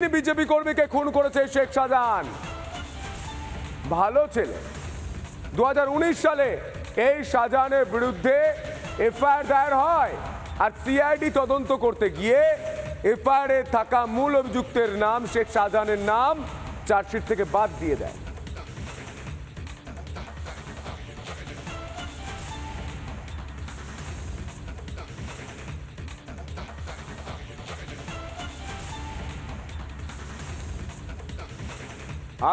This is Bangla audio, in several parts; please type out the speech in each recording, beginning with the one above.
বিজেপি কর্মীকে খুন করেছে শেখ শাহজাহান। ভালো ছেলে। 2019 সালে এই শাহজাহানের বিরুদ্ধে এফআইআর দায়ের হয়, আর সিআইডি তদন্ত করতে গিয়ে এফআইআরে থাকা মূল অভিযুক্তের নাম শেখ শাহজাহানের নাম চার্জশিট থেকে বাদ দিয়ে দেয়।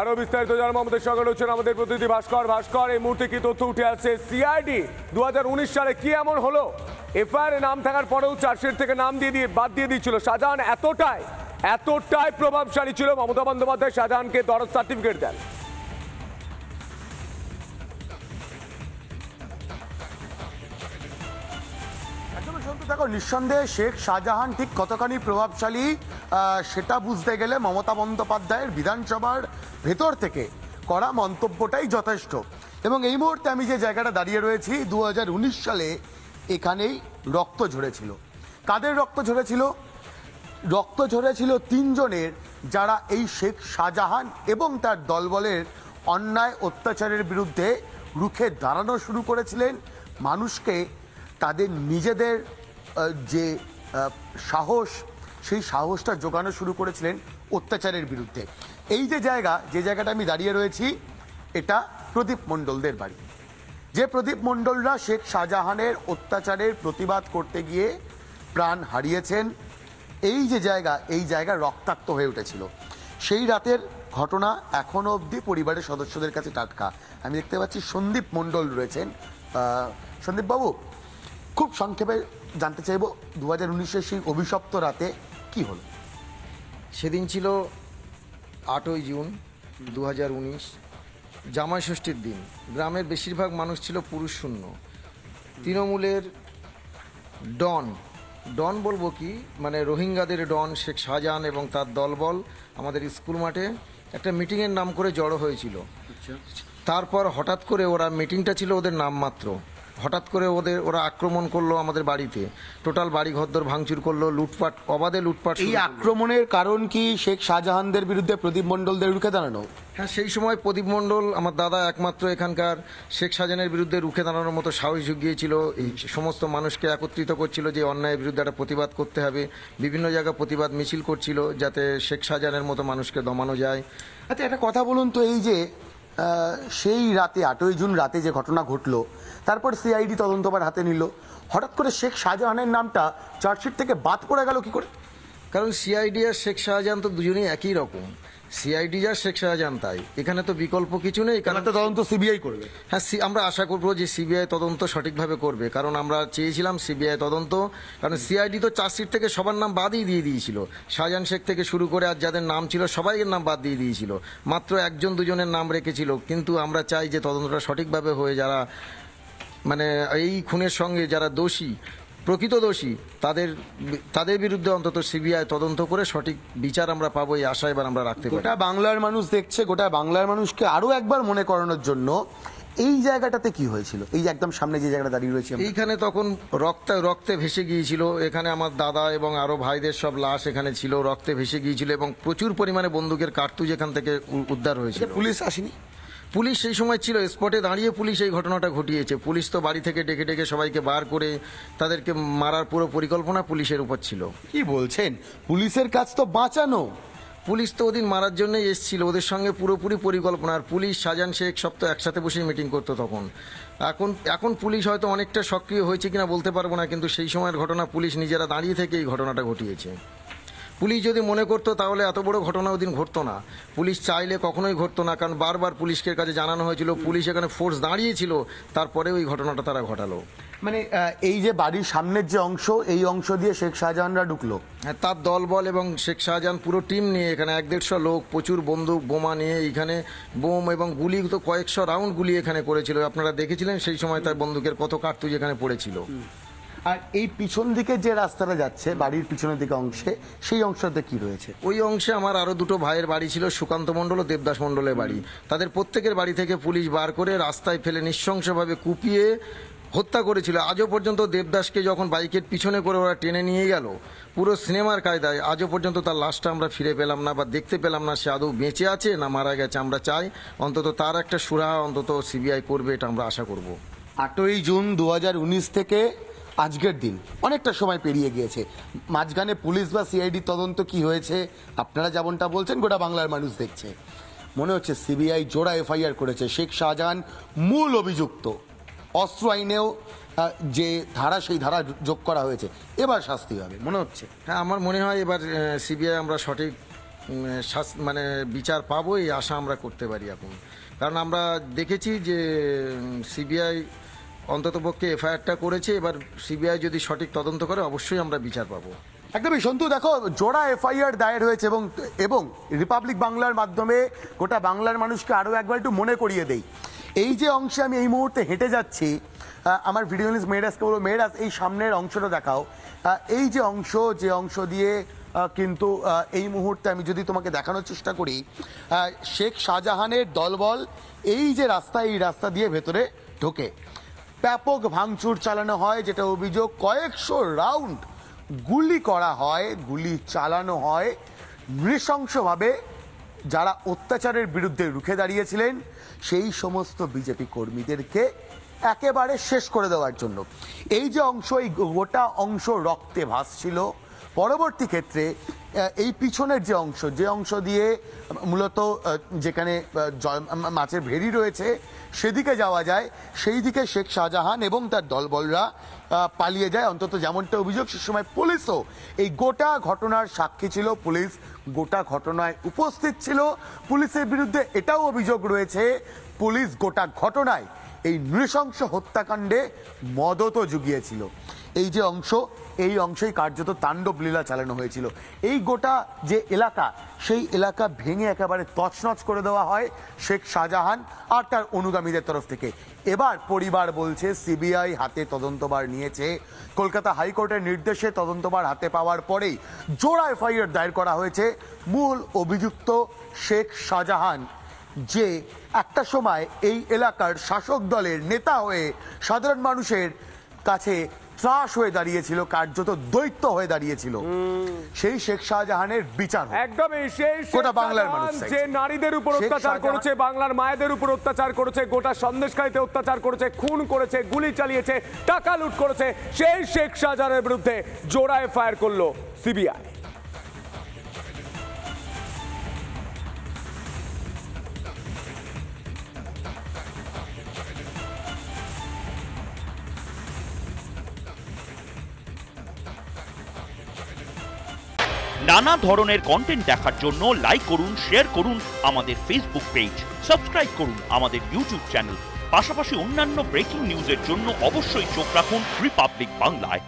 আরো বিস্তারিত জানাবো আমাদের সঙ্গে রয়েছেন আমাদের প্রতিনিধি ভাস্কর। এই মুহূর্তে কি তথ্য উঠে আসছে? সিআইডি 2019 সালে কি এমন হলো এফআইআর নাম থাকার পরেও চার্জশিট থেকে নাম দিয়ে বাদ দিয়ে দিয়েছিল? শাহজাহান এতটাই প্রভাবশালী ছিল, মমতা বন্দ্যোপাধ্যায় শাহজাহানকে দরদ সার্টিফিকেট দেন। দেখো, নিঃসন্দেহে শেখ শাহজাহান ঠিক কতখানি প্রভাবশালী সেটা বুঝতে গেলে মমতা বন্দ্যোপাধ্যায়ের বিধানসভার ভেতর থেকে করা মন্তব্যটাই যথেষ্ট। এবং এই মুহূর্তে আমি যে জায়গাটা দাঁড়িয়ে রয়েছি, 2019 সালে এখানেই রক্ত ঝরেছিল। কাদের রক্ত ঝরেছিল? রক্ত ঝরেছিল তিনজনের, যারা এই শেখ শাহজাহান এবং তার দলবলের অন্যায় অত্যাচারের বিরুদ্ধে রুখে দাঁড়ানো শুরু করেছিলেন। মানুষকে তাদের নিজেদের যে সাহস, সেই সাহসটা জোগানো শুরু করেছিলেন অত্যাচারের বিরুদ্ধে। এই যে জায়গাটা আমি দাঁড়িয়ে রয়েছি, এটা প্রদীপ মণ্ডলদের বাড়ি। যে প্রদীপ মণ্ডলরা শেখ শাহজাহানের অত্যাচারের প্রতিবাদ করতে গিয়ে প্রাণ হারিয়েছেন, এই জায়গা রক্তাক্ত হয়ে উঠেছিল। সেই রাতের ঘটনা এখনো অবধি পরিবারের সদস্যদের কাছে টাটকা। আমি দেখতে পাচ্ছি সন্দীপ মণ্ডল রয়েছেন। সন্দীপ বাবু, খুব সংক্ষেপে জানতে চাইব 2019-এর সেই অভিশপ্ত রাতে কি হলো? সেদিন ছিল 8ই জুন 2019, জামাই ষষ্ঠীর দিন। গ্রামের বেশিরভাগ মানুষ ছিল পুরুষ শূন্য। তৃণমূলের ডন বলবো কি, মানে রোহিঙ্গাদের ডন শেখ শাহজাহান এবং তার দলবল আমাদের স্কুল মাঠে একটা মিটিংয়ের নাম করে জড়ো হয়েছিল। তারপর হঠাৎ করে ওরা, মিটিংটা ছিল ওদের নামমাত্র, হঠাৎ করে ওরা আক্রমণ করলো আমাদের বাড়িতে। টোটাল বাড়ি ঘরদোর ভাঙচুর করলো, লুটপাট, অবাধে লুটপাট। এই আক্রমণের কারণ কি শেখ শাহজাহানদের বিরুদ্ধে প্রদীপ মণ্ডলদের রুখে দাঁড়ানো? হ্যাঁ, সেই সময় প্রদীপ মণ্ডল, আমার দাদা, একমাত্র এখানকার শেখ শাহজাহানের বিরুদ্ধে রুখে দাঁড়ানোর মতো সাহস জুগিয়েছিল। এই সমস্ত মানুষকে একত্রিত করছিল যে অন্যায়ের বিরুদ্ধে একটা প্রতিবাদ করতে হবে। বিভিন্ন জায়গায় প্রতিবাদ মিছিল করছিল যাতে শেখ শাহজাহানের মতো মানুষকে দমানো যায়। আচ্ছা, একটা কথা বলুন তো, এই যে সেই রাতে 8ই জুন রাতে যে ঘটনা ঘটলো, তারপর সিআইডি তদন্তবার হাতে নিল, হঠাৎ করে শেখ শাহজাহানের নামটা চার্জশিট থেকে বাদ পড়ে গেল কি করে? কারণ সিআইডি আর শেখ শাহজাহান তো দুজনেই একই রকম। সিআইডি যা, শেখ শাহজাহান তাই। এখানে তো বিকল্প কিছু নেই। কারণ তদন্ত সিবিআই করবে। হ্যাঁ, আমরা আশা করবো যে সিবিআই তদন্ত সঠিকভাবে করবে, কারণ আমরা চেয়েছিলাম সিবিআই তদন্ত। কারণ সিআইডি তো চার্জশিট থেকে সবার নাম বাদই দিয়ে দিয়েছিল। শাহজাহান শেখ থেকে শুরু করে আর যাদের নাম ছিল সবাইয়ের নাম বাদ দিয়ে দিয়েছিল, মাত্র 1জন 2জনের নাম রেখেছিল। কিন্তু আমরা চাই যে তদন্তটা সঠিকভাবে হয়ে, যারা মানে এই খুনের সঙ্গে যারা দোষী, প্রকৃত দোষী, তাদের বিরুদ্ধে অন্তত সিবিআই তদন্ত করে সঠিক বিচার আমরা পাবো, এই আশা এবার আমরা রাখতে পারি। গোটা বাংলার মানুষ দেখছে, গোটা বাংলার মানুষকে আরো একবার মনে করানোর জন্য এই জায়গাটাতে কি হয়েছিল, এই যে একদম সামনে যে জায়গাটা দাঁড়িয়ে রয়েছে, এইখানে তখন রক্তে ভেসে গিয়েছিল। এখানে আমার দাদা এবং আরো ভাইদের সব লাশ এখানে ছিল, রক্তে ভেসে গিয়েছিল এবং প্রচুর পরিমাণে বন্দুকের কার্তুজ এখান থেকে উদ্ধার হয়েছিল। পুলিশ আসেনি? পুলিশ সেই সময় ছিল স্পটে দাঁড়িয়ে, পুলিশ এই ঘটনাটা ঘটিয়েছে। পুলিশ তো বাড়ি থেকে ডেকে সবাইকে বার করে তাদেরকে মারার পুরো পরিকল্পনা পুলিশের উপর ছিল। কি বলছেন? পুলিশের কাজ তো বাঁচানো। পুলিশ তো ওদিন মারার জন্যই এসেছিল, ওদের সঙ্গে পুরোপুরি পরিকল্পনা। আর পুলিশ, শাহজাহান শেখ সব তো একসাথে বসে মিটিং করতো তখন। এখন পুলিশ হয়তো অনেকটা সক্রিয় হয়েছে কিনা বলতে পারবো না, কিন্তু সেই সময়ের ঘটনা পুলিশ নিজেরা দাঁড়িয়ে থেকে এই ঘটনাটা ঘটিয়েছে। পুলিশ যদি মনে করতো তাহলে এত বড় ঘটনা ওদিন ঘটতো না। পুলিশ চাইলে কখনোই ঘটতো না, কারণ বারবার পুলিশের কাছে জানানো হয়েছিল, পুলিশ এখানে ফোর্স দাঁড়িয়েছিল, তারপরে ওই ঘটনাটা তারা ঘটালো। মানে এই যে বাড়ির সামনের যে অংশ, এই অংশ দিয়ে শেখ শাহজাহানরা ঢুকলো। হ্যাঁ, তার দলবল এবং শেখ শাহজাহান পুরো টিম নিয়ে এখানে 1-150 লোক, প্রচুর বন্দুক বোমা নিয়ে এখানে, বোম এবং গুলি তো কয়েকশো রাউন্ড গুলি এখানে করেছিল। আপনারা দেখেছিলেন সেই সময় তার বন্দুকের কত কার্তুজ এখানে পড়েছিল। আর এই পিছন দিকে যে রাস্তাটা যাচ্ছে বাড়ির পিছনের দিকে অংশে, সেই অংশটাতে কি রয়েছে? ওই অংশে আমার আরো 2টো ভাইয়ের বাড়ি ছিল, সুকান্ত মণ্ডল ও দেবদাস মণ্ডলের বাড়ি। তাদের প্রত্যেকের বাড়ি থেকে পুলিশ বার করে রাস্তায় ফেলে নৃশংসভাবে কুপিয়ে হত্যা করেছিল। আজও পর্যন্ত দেবদাসকে যখন বাইকের পিছনে করে ওরা টেনে নিয়ে গেল পুরো সিনেমার কায়দায়, আজও পর্যন্ত তার লাশটা আমরা ফিরে পেলাম না বা দেখতে পেলাম না সে আদৌ বেঁচে আছে না মারা গেছে। আমরা চাই অন্তত তার একটা সুরাহা অন্তত সিবিআই করবে, এটা আমরা আশা করব। 8ই জুন 2019 থেকে আজকের দিন অনেকটা সময় পেরিয়ে গিয়েছে। মাঝখানে পুলিশ বা সিআইডি তদন্ত কি হয়েছে আপনারা যেমনটা বলছেন গোটা বাংলার মানুষ দেখছে। মনে হচ্ছে সিবিআই জোড়া এফআইআর করেছে। শেখ শাহজাহান মূল অভিযুক্ত, অস্ত্র আইনেও যে ধারা সেই ধারা যোগ করা হয়েছে, এবার শাস্তি হবে মনে হচ্ছে। হ্যাঁ, আমার মনে হয় এবার সিবিআই আমরা সঠিক মানে বিচার পাবো এই আশা আমরা করতে পারি এখন। কারণ আমরা দেখেছি যে সিবিআই অন্ততপক্ষে এফআইআরটা করেছে, এবার সিবিআই যদি সঠিক তদন্ত করে অবশ্যই আমরা বিচার পাবো। একদমই সন্তু, দেখো জোড়া এফআইআর দায়ের হয়েছে এবং রিপাবলিক বাংলার মাধ্যমে গোটা বাংলার মানুষকে আরও একবার একটু মনে করিয়ে দেই। এই যে অংশে আমি এই মুহূর্তে হেঁটে যাচ্ছি, আমার ভিডিও লিস্ট মেয়েরাজকে বলবো, মেয়েরাজ এই সামনের অংশটা দেখাও। এই যে অংশ দিয়ে কিন্তু এই মুহূর্তে আমি যদি তোমাকে দেখানোর চেষ্টা করি, শেখ শাহজাহানের দলবল এই যে রাস্তা, এই রাস্তা দিয়ে ভেতরে ঢোকে, ব্যাপক ভাঙচুর চালানো হয়, যেটা অভিযোগ কয়েকশো রাউন্ড গুলি করা হয়, গুলি চালানো হয় নৃশংসভাবে। যারা অত্যাচারের বিরুদ্ধে রুখে দাঁড়িয়েছিলেন সেই সমস্ত বিজেপি কর্মীদেরকে একেবারে শেষ করে দেওয়ার জন্য। এই যে অংশ, এই গোটা অংশ রক্তে ভাসছিল। পরবর্তী ক্ষেত্রে এই পিছনের যে অংশ দিয়ে মূলত যেখানে মাছের ভেড়ি রয়েছে সেদিকে যাওয়া যায়, সেই দিকে শেখ শাহজাহান এবং তার দলবলরা পালিয়ে যায়। অন্তত যেমনটা অভিযোগ, সে সময় পুলিশও এই গোটা ঘটনার সাক্ষী ছিল, পুলিশ গোটা ঘটনায় উপস্থিত ছিল। পুলিশের বিরুদ্ধে এটাও অভিযোগ রয়েছে পুলিশ গোটা ঘটনায় এই নৃশংস হত্যাকাণ্ডে মদতও জুগিয়েছিল। এই যে অংশ, এই অংশেই কার্যত তাণ্ডব লীলা চালানো হয়েছিল। এই গোটা যে এলাকা, সেই এলাকা ভেঙে একেবারে তছনছ করে দেওয়া হয় শেখ শাহজাহান আর তার অনুগামীদের তরফ থেকে। এবার পরিবার বলছে সিবিআই হাতে তদন্তভার নিয়েছে। কলকাতা হাইকোর্টের নির্দেশে তদন্তভার হাতে পাওয়ার পরেই জোড়া এফআইআর দায়ের করা হয়েছে। মূল অভিযুক্ত শেখ শাহজাহান, যে একটা সময় এই এলাকার শাসক দলের নেতা হয়ে সাধারণ মানুষের কাছে ত্রাস হয়ে দাঁড়িয়েছিল, কার্যত দৈত্য হয়ে দাঁড়িয়েছিল, সেই শেখ শাহজাহানের বিচার একদমই সেই বাংলার মানুষ যে নারীদের উপর অত্যাচার করেছে, বাংলার মায়েদের উপর অত্যাচার করেছে, গোটা সন্দেশখালীতে অত্যাচার করেছে, খুন করেছে, গুলি চালিয়েছে, টাকা লুট করেছে, সেই শেখ শাহজাহানের বিরুদ্ধে জোড়া এফআইআর করলো সিবিআই। নানা ধরনের কন্টেন্ট দেখার জন্য লাইক করুন, শেয়ার করুন আমাদের ফেসবুক পেজ, সাবস্ক্রাইব করুন আমাদের ইউটিউব চ্যানেল। পাশাপাশি অন্যান্য ব্রেকিং নিউজের জন্য অবশ্যই চোখ রাখুন রিপাবলিক বাংলায়।